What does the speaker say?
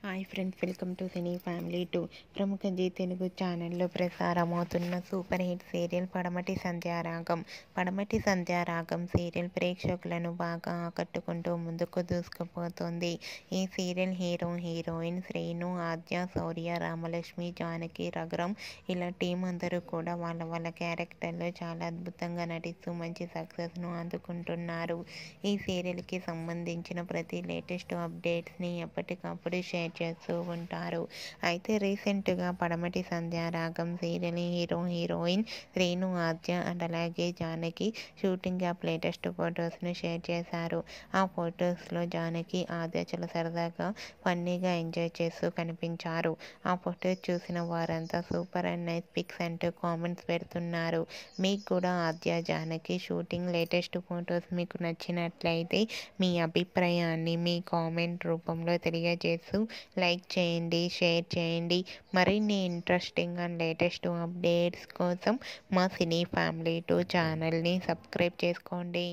Hi friends, welcome to cine family 2. ప్రముఖ G Telugu ఛానల్లో ప్రసారమవుతున్న super hit serial పడమటి Sandhyaragam serial ప్రేక్షకులను బాగా ఆకట్టుకుంటూ ముందుకు దూసుకుపోతుంది. ఈ సీరియల్ హీరోయిన్ శ్రీను, ఆద్య, శౌర్య, రామలక్ష్మి, జానకి, రఘురామ్ ఇలా టీం అందరూ కూడా వాళ్ళ క్యారెక్టర్లో చాలా అద్భుతంగా నటిస్తూ మంచి సక్సెస్ను అందుకుంటున్నారు. ఈ సీరియల్కి సంబంధించిన ప్రతి లేటెస్ట్ అప్డేట్స్ని ఎప్పటికప్పుడు షేర్ చేస్తూ ఉంటారు. అయితే రీసెంట్గా Padamati Sandhyaragam serial heroine Srinu, Aadya and అలాగే జానకి షూటింగ్ యాప్ లేటెస్ట్ ఫొటోస్ను షేర్ చేశారు. ఆ ఫొటోస్లో జానకి, ఆద్య చాలా సరదాగా ఫన్నీగా ఎంజాయ్ చేస్తూ కనిపించారు. ఆ ఫొటోస్ చూసిన వారంతా సూపర్ అండ్ నైస్ పిక్స్ అంటూ కామెంట్స్ పెడుతున్నారు. మీకు కూడా ఆద్య, జానకి షూటింగ్ లేటెస్ట్ ఫొటోస్ మీకు నచ్చినట్లయితే మీ అభిప్రాయాన్ని మీ కామెంట్ రూపంలో తెలియజేస్తూ లైక్ చేయండి, షేర్ చేయండి. మరిన్ని ఇంట్రెస్టింగ్ అండ్ లేటెస్ట్ అప్డేట్స్ కోసం మా సినీ ఫ్యామిలీ 2 ఛానల్ని సబ్స్క్రైబ్ చేసుకోండి.